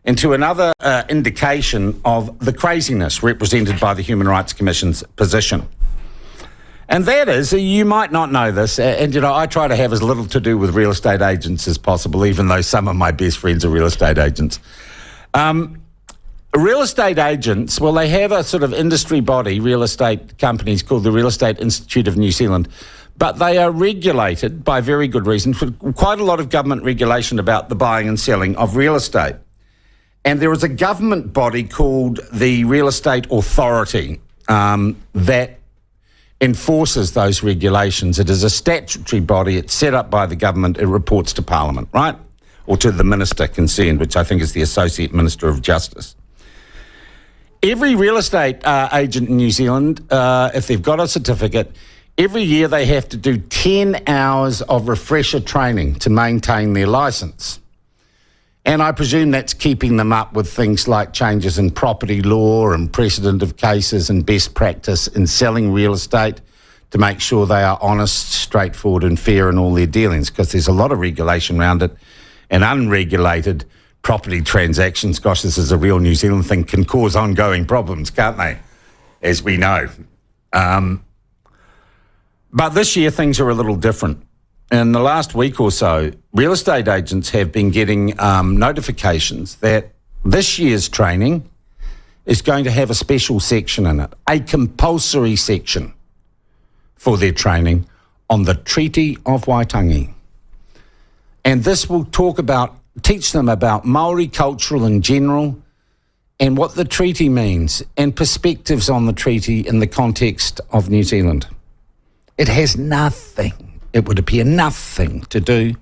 and to another indication of the craziness represented by the Human Rights Commission's position. And that is, you might not know this, and I try to have as little to do with real estate agents as possible, even though some of my best friends are real estate agents. Real estate agents, well, they have a sort of industry body, real estate companies, called the Real Estate Institute of New Zealand, but they are regulated by very good reason, for quite a lot of government regulation about the buying and selling of real estate. And there is a government body called the Real Estate Authority that enforces those regulations. It is a statutory body. It's set up by the government. It reports to Parliament, right? Or to the minister concerned, which I think is the Associate Minister of Justice. Every real estate agent in New Zealand, if they've got a certificate, every year they have to do 10 hours of refresher training to maintain their licence. And I presume that's keeping them up with things like changes in property law and precedent of cases and best practice in selling real estate to make sure they are honest, straightforward and fair in all their dealings, because there's a lot of regulation around it, and unregulated property transactions, gosh, this is a real New Zealand thing, can cause ongoing problems, can't they? As we know. But this year things are a little different. In the last week or so, real estate agents have been getting notifications that this year's training is going to have a special section in it, a compulsory section for their training on the Treaty of Waitangi. And this will teach them about Maori culture in general and what the treaty means and perspectives on the treaty in the context of New Zealand. It has nothing, it would appear nothing to do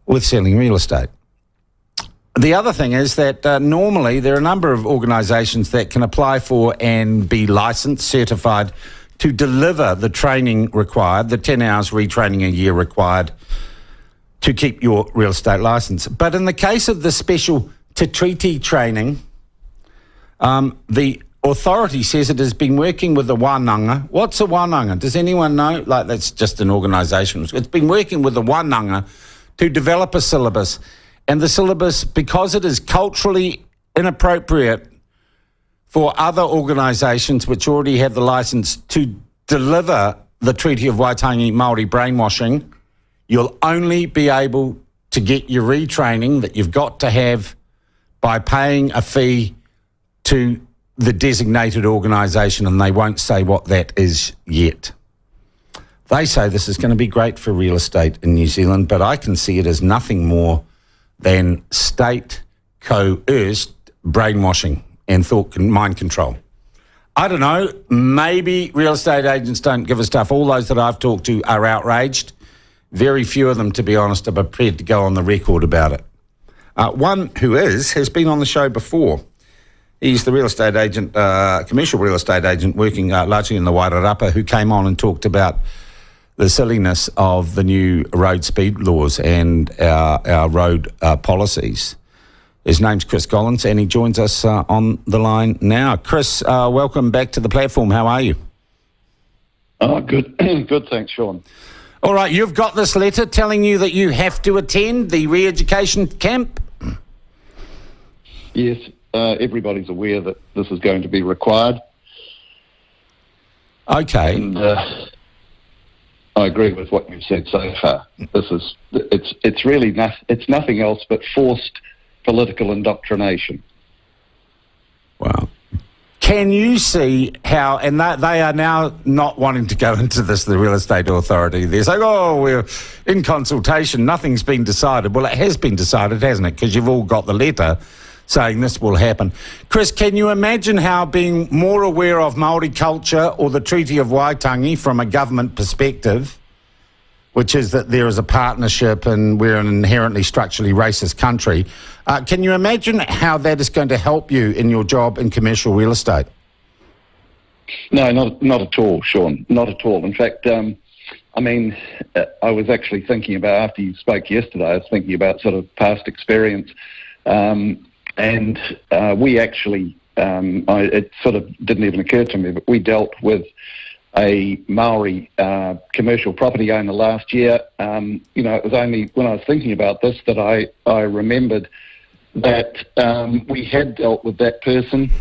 with selling real estate. The other thing is that normally there are a number of organisations that can apply for and be licensed, certified to deliver the training required, the 10 hours retraining a year required to keep your real estate licence. But in the case of the special Te Treaty training, the authority says it has been working with the wānanga. What's a wānanga? Does anyone know? Like, that's just an organisation. It's been working with the wānanga to develop a syllabus. And the syllabus, because it is culturally inappropriate for other organisations which already have the licence to deliver the Treaty of Waitangi Māori brainwashing, you'll only be able to get your retraining that you've got to have by paying a fee to the designated organisation, and they won't say what that is yet. They say this is going to be great for real estate in New Zealand, but I can see it as nothing more than state coerced brainwashing and mind control. I don't know, maybe real estate agents don't give a stuff. All those that I've talked to are outraged. Very few of them, to be honest, are prepared to go on the record about it. One who has been on the show before. He's the real estate agent, commercial real estate agent working largely in the Wairarapa, who came on and talked about the silliness of the new road speed laws and our road policies. His name's Chris Collins, and he joins us on the line now. Chris, welcome back to the platform. How are you? Oh, good. Good, thanks, Sean. All right, you've got this letter telling you that you have to attend the re-education camp? Yes, everybody's aware that this is going to be required. Okay. And I agree with what you've said so far. It's really it's nothing else but forced political indoctrination. Wow. Can you see how, and they are now not wanting to go into this, the Real Estate Authority. They're saying, oh, we're in consultation, nothing's been decided. Well, it has been decided, hasn't it? Because you've all got the letter saying this will happen. Chris, can you imagine how being more aware of Maori culture or the Treaty of Waitangi from a government perspective, which is that there is a partnership and we're an inherently structurally racist country, can you imagine how that is going to help you in your job in commercial real estate? No, not at all, Sean. Not at all. In fact, I was actually thinking about, after you spoke yesterday, I was thinking about sort of past experience. And we actually, it sort of didn't even occur to me, but we dealt with a Maori commercial property owner last year. It was only when I was thinking about this that I remembered that we had dealt with that person.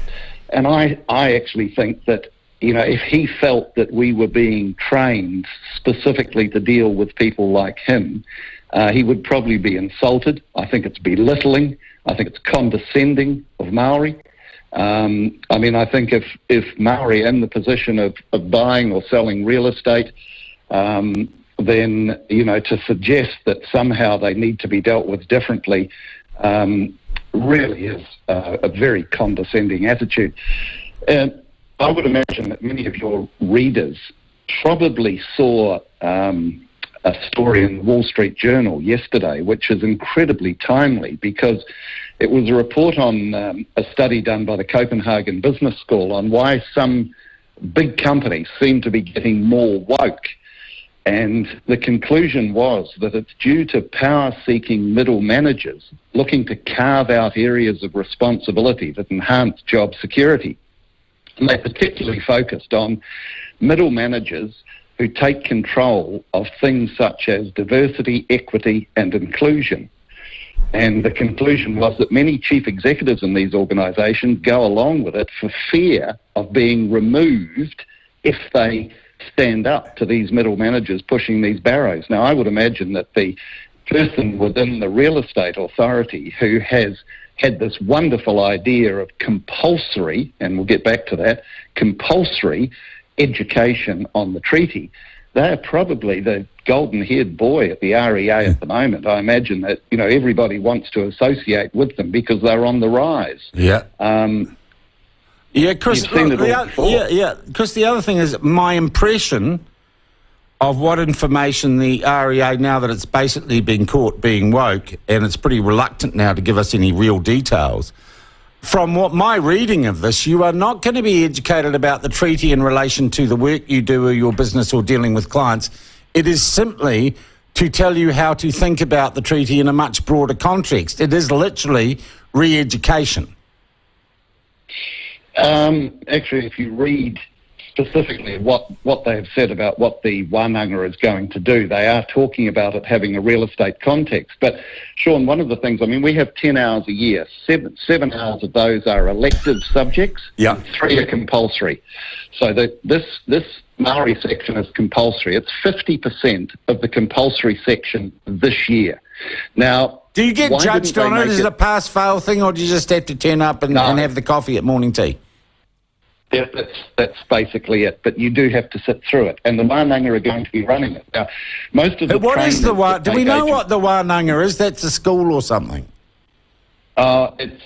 And I actually think that, if he felt that we were being trained specifically to deal with people like him, he would probably be insulted. I think it's belittling. I think it's condescending of Maori. I think if Maori are in the position of buying or selling real estate, then, to suggest that somehow they need to be dealt with differently really is a very condescending attitude. And I would imagine that many of your readers probably saw a story in the Wall Street Journal yesterday, which is incredibly timely because it was a report on a study done by the Copenhagen Business School on why some big companies seem to be getting more woke. And the conclusion was that it's due to power-seeking middle managers looking to carve out areas of responsibility that enhance job security. And they particularly focused on middle managers who take control of things such as diversity, equity, and inclusion. And the conclusion was that many chief executives in these organisations go along with it for fear of being removed if they stand up to these middle managers pushing these barrows. Now, I would imagine that the person within the real estate authority who has had this wonderful idea of compulsory, and we'll get back to that, compulsory education on the treaty, they're probably the golden-haired boy at the REA at the moment. I imagine that, everybody wants to associate with them because they're on the rise. Yeah. Chris, Chris, the other thing is my impression of what information the REA, now that it's basically been caught being woke, and it's pretty reluctant now to give us any real details, from what my reading of this, you are not going to be educated about the treaty in relation to the work you do or your business or dealing with clients. It is simply to tell you how to think about the treaty in a much broader context. It is literally re-education. Actually, if you read specifically what they have said about what the wānanga is going to do, they are talking about it having a real estate context. But, Sean, one of the things, we have 10 hours a year. Seven hours of those are elective subjects, and 3 are compulsory. So this Maori section is compulsory. It's 50% of the compulsory section this year. Now, do you get judged on it as a pass-fail thing, or do you just have to turn up and have the coffee at morning tea? Yeah, that's basically it. But you do have to sit through it, and the wānanga are going to be running it. Now, most of the what is the wānanga? Do we know what the wānanga is? That's a school or something? It's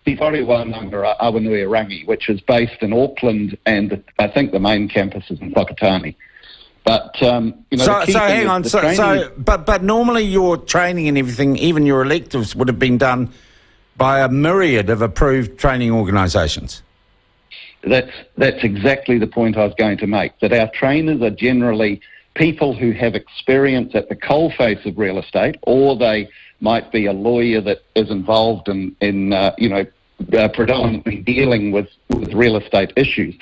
Te Whare Wānanga Awanui Rangi, which is based in Auckland, and I think the main campus is in Whakatane. But hang on. But normally your training and everything, even your electives, would have been done by a myriad of approved training organisations. That's exactly the point I was going to make. That our trainers are generally people who have experience at the coalface of real estate, or they might be a lawyer that is involved in predominantly dealing with real estate issues.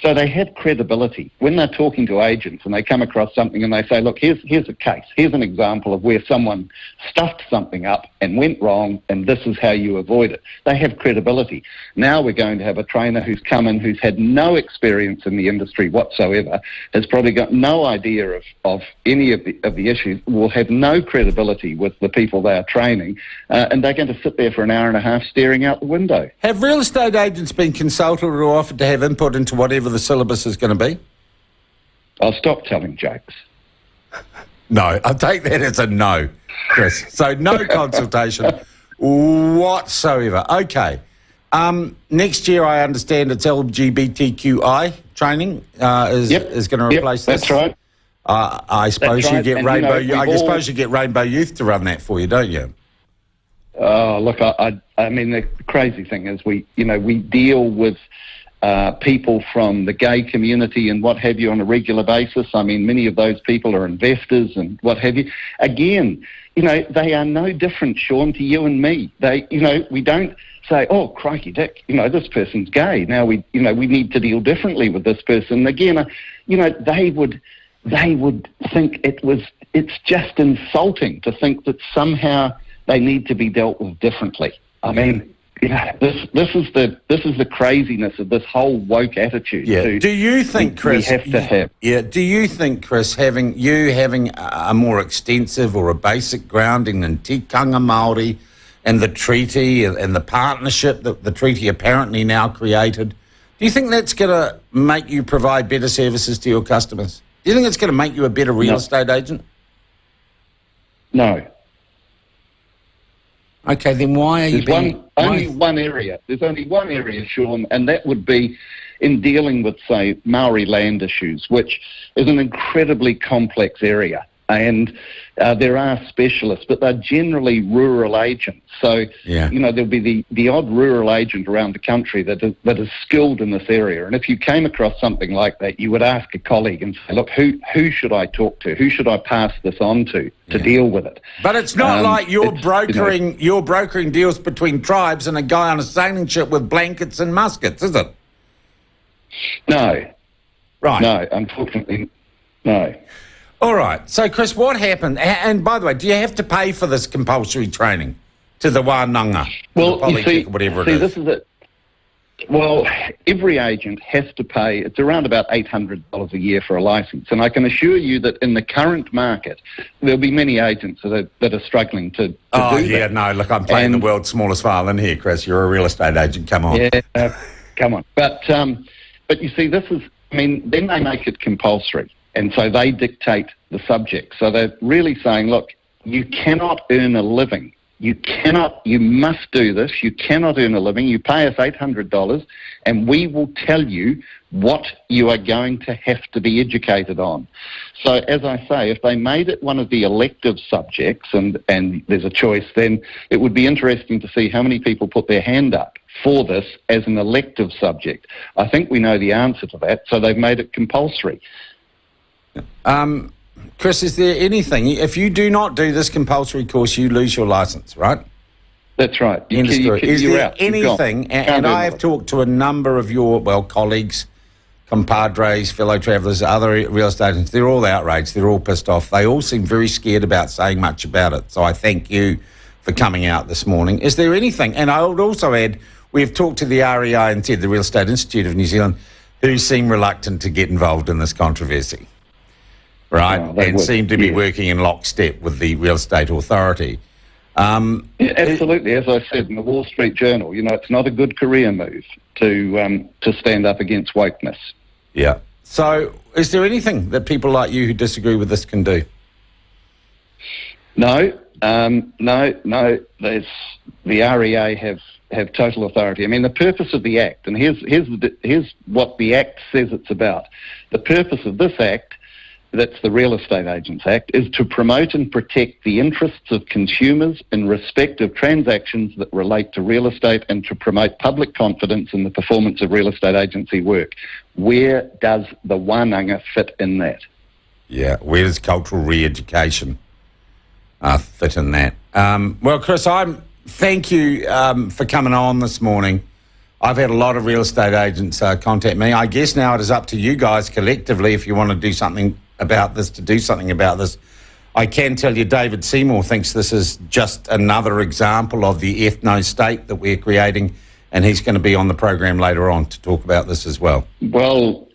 So they have credibility. When they're talking to agents and they come across something and they say, look, here's a case, here's an example of where someone stuffed something up and went wrong, and this is how you avoid it. They have credibility. Now we're going to have a trainer who's come in who's had no experience in the industry whatsoever, has probably got no idea of any of the issues, will have no credibility with the people they are training, and they're going to sit there for an hour and a half staring out the window. Have real estate agents been consulted or offered to have input into whatever the syllabus is going to be? I'll stop telling jokes. No, I'll take that as a no, Chris. So no consultation whatsoever. Okay. Next year, I understand it's LGBTQI training is going to replace this. That's right. I suppose you get Rainbow. I suppose you get Rainbow Youth to run that for you, don't you? Look, I mean, the crazy thing is we deal with people from the gay community and what have you on a regular basis. I mean, many of those people are investors and what have you. Again, they are no different, Sean, to you and me. We don't say, oh, crikey, Dick, this person's gay. Now we need to deal differently with this person. Again, they would think it's just insulting to think that somehow they need to be dealt with differently. I mean, this is the craziness of this whole woke attitude. Yeah. Do you think, Chris? We have to have. Yeah. Do you think, Chris, having a more extensive or a basic grounding in tikanga Māori and the treaty and the partnership that the treaty apparently now created, do you think that's going to make you provide better services to your customers? Do you think it's going to make you a better real estate agent? No. Okay, then why are you being... Only one area. There's only one area, Sean, and that would be in dealing with, say, Maori land issues, which is an incredibly complex area. And there are specialists, but they're generally rural agents. So, there'll be the odd rural agent around the country that is skilled in this area. And if you came across something like that, you would ask a colleague and say, look, who should I talk to? Who should I pass this on to deal with it? But it's not like you're brokering deals between tribes and a guy on a sailing ship with blankets and muskets, is it? No. Right. No, unfortunately, no. All right. So, Chris, what happened? And by the way, do you have to pay for this compulsory training to the wānanga? Well, you see, whatever it is? This is it. Well, every agent has to pay, it's around about $800 a year for a licence. And I can assure you that in the current market, there'll be many agents that are struggling to do that. No, look, I'm playing the world's smallest violin here, Chris. You're a real estate agent. Come on. Yeah, come on. But you see, then they make it compulsory. And so they dictate the subject. So they're really saying, look, you cannot earn a living. You must do this. You cannot earn a living. You pay us $800 and we will tell you what you are going to have to be educated on. So as I say, if they made it one of the elective subjects and there's a choice, then it would be interesting to see how many people put their hand up for this as an elective subject. I think we know the answer to that, so they've made it compulsory. Chris, is there anything, if you do not do this compulsory course, you lose your licence, right? That's right. Is there anything, and I have talked to a number of your, colleagues, compadres, fellow travellers, other real estate agents, they're all outraged, they're all pissed off. They all seem very scared about saying much about it. So I thank you for coming out this morning. Is there anything, and I would also add, we've talked to the REI and the Real Estate Institute of New Zealand, who seem reluctant to get involved in this controversy. Right, and seem to be working in lockstep with the Real Estate Authority. Absolutely, as I said in the Wall Street Journal, it's not a good career move to stand up against wokeness. Yeah. So, is there anything that people like you who disagree with this can do? No. There's the REA have total authority. I mean, the purpose of the Act, and here's what the Act says it's about. The purpose of this Act, that's the Real Estate Agents Act, is to promote and protect the interests of consumers in respect of transactions that relate to real estate and to promote public confidence in the performance of real estate agency work. Where does the wānanga fit in that? Yeah, where does cultural re-education fit in that? Chris, thank you for coming on this morning. I've had a lot of real estate agents contact me. I guess now it is up to you guys collectively if you want to do something about this, I can tell you David Seymour thinks this is just another example of the ethno-state that we're creating, and he's going to be on the program later on to talk about this as well. Well,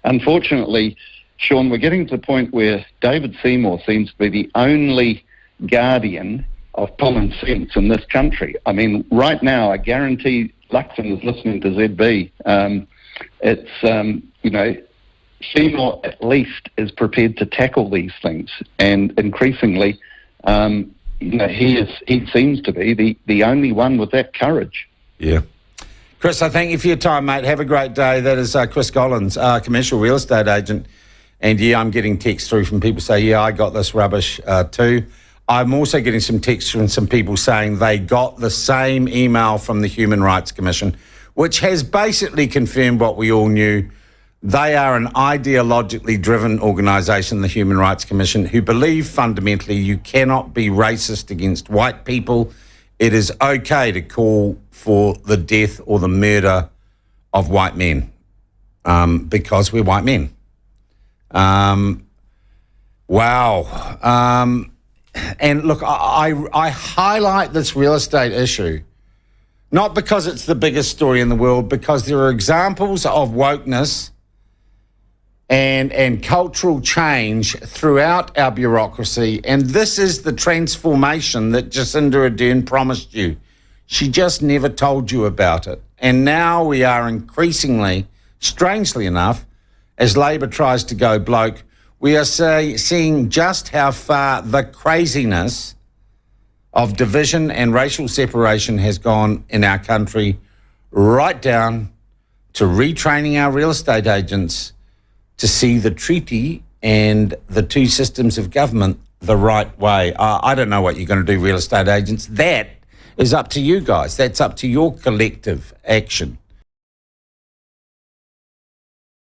unfortunately, Sean, we're getting to the point where David Seymour seems to be the only guardian of common sense in this country. I mean, right now, I guarantee Luxon is listening to ZB. Seymour at least is prepared to tackle these things, and increasingly, he seems to be the only one with that courage. Yeah. Chris, I thank you for your time, mate. Have a great day. That is Chris Collins, commercial real estate agent. And I'm getting texts through from people saying, I got this rubbish too. I'm also getting some texts from some people saying they got the same email from the Human Rights Commission, which has basically confirmed what we all knew. They are an ideologically driven organisation, the Human Rights Commission, who believe fundamentally you cannot be racist against white people. It is okay to call for the death or the murder of white men because we're white men. Wow. and look, I highlight this real estate issue, not because it's the biggest story in the world, because there are examples of wokeness and cultural change throughout our bureaucracy. And this is the transformation that Jacinda Ardern promised you. She just never told you about it. And now we are increasingly, strangely enough, as Labor tries to go bloke, we are seeing just how far the craziness of division and racial separation has gone in our country, right down to retraining our real estate agents to see the treaty and the two systems of government the right way. I don't know what you're going to do, real estate agents. That is up to you guys. That's up to your collective action.